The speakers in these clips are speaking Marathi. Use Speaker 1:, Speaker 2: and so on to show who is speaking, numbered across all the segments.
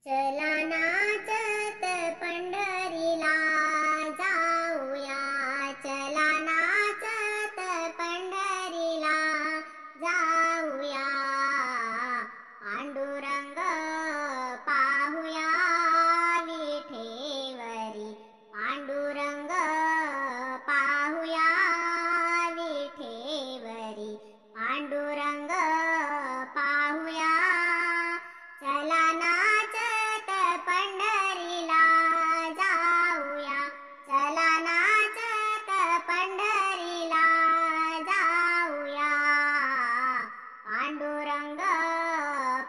Speaker 1: चला नाचत पंढरीला जाऊया, चला नाचत पंढरीला जाऊया, पांडुरंग पाहुया विठेवरी, पांडुरंग पाहुया विठेवरी, पांडुरंग पाहुया. चला नाचत पंढरीला जाऊया, चला नाचत पंढरीला जाऊया, पांडुरंग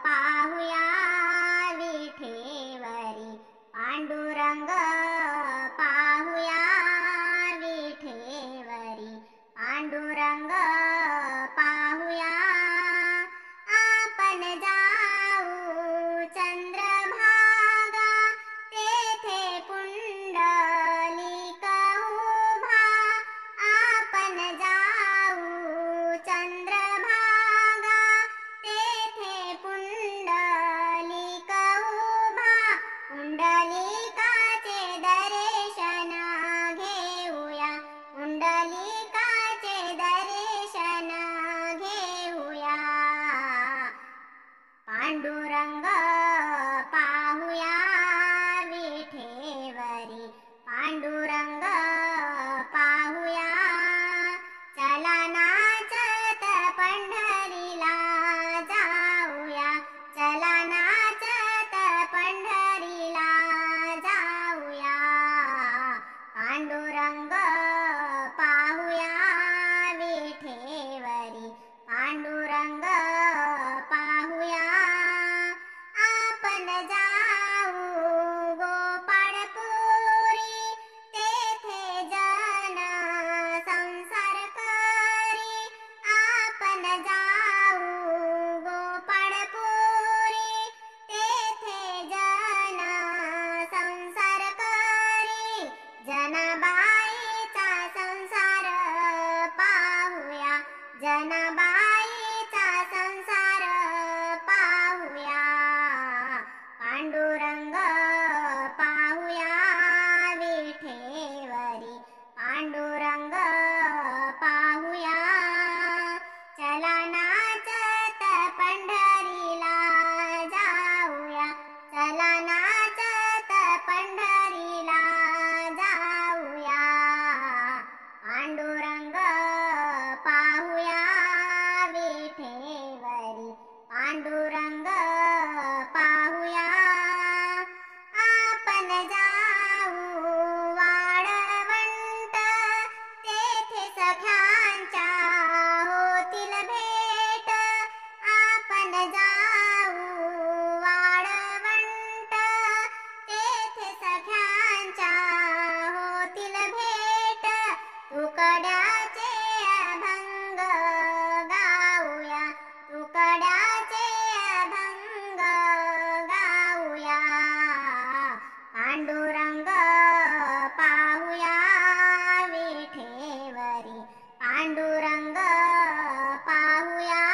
Speaker 1: पाहुया विठेवरी, पांडुरंग पाहुया विठेवरी, पांडुरंग पाहुया. आपण जाऊ चंद्रभागा, तेथे पुंडलिक उभा. आपण जाऊ चंद्रभागा, तेथे पुंडलिक उभा. पुंडलिकाचे दर्शन घेऊया, पुंडलिकाचे दर्शन घेऊया, पांडुरंग पाहुया विठेवरी, पांडुरंग पाहुया. चला नाचत पंढरीला जाऊया, चला नाचत पंढरीला जाऊया, पांडुरंग पाहुया विठेवरी, पांडुरंग पाहुया. आपण जाऊ गोपाळपुरी, तेथे जन संसार करी. आपण जाऊ गोपाळपुरी, तेथे जन संसार करी. जनाबाईचा संसार पाहुया, जनाबाईचा संसार पाहुया, पांडुरंग पाहुया विठेवरी, पांडुरंग पाहुया. चला नाचत पंढरीला जाऊया, चला नाचत पंढरीला जाऊया, पांडुरंग पाहुया विठेवरी, पांडुरंग पाहुया. आपण जाऊ वाळवंट, तेथे सख्यांच्या होतील भेट. आपण जाऊ वाळवंट, तेथे सख्यांच्या होतील भेट. तुकड्याचे अभंग गाऊया, तुकड्याचे अभंग गाऊया, पांडुरंग पाहुया विठेवरी, पांडुरंग पाहुया.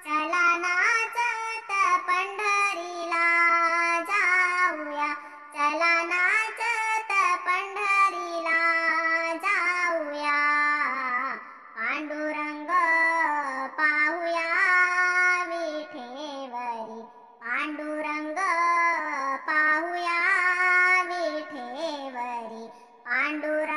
Speaker 1: चला नाचत पंढरीला जाऊया, चला नाचत पंढरीला जाऊया, पांडुरंग पाहुया विठेवरी, पांडुरंग पाहुया विठेवरी, पांडुरंग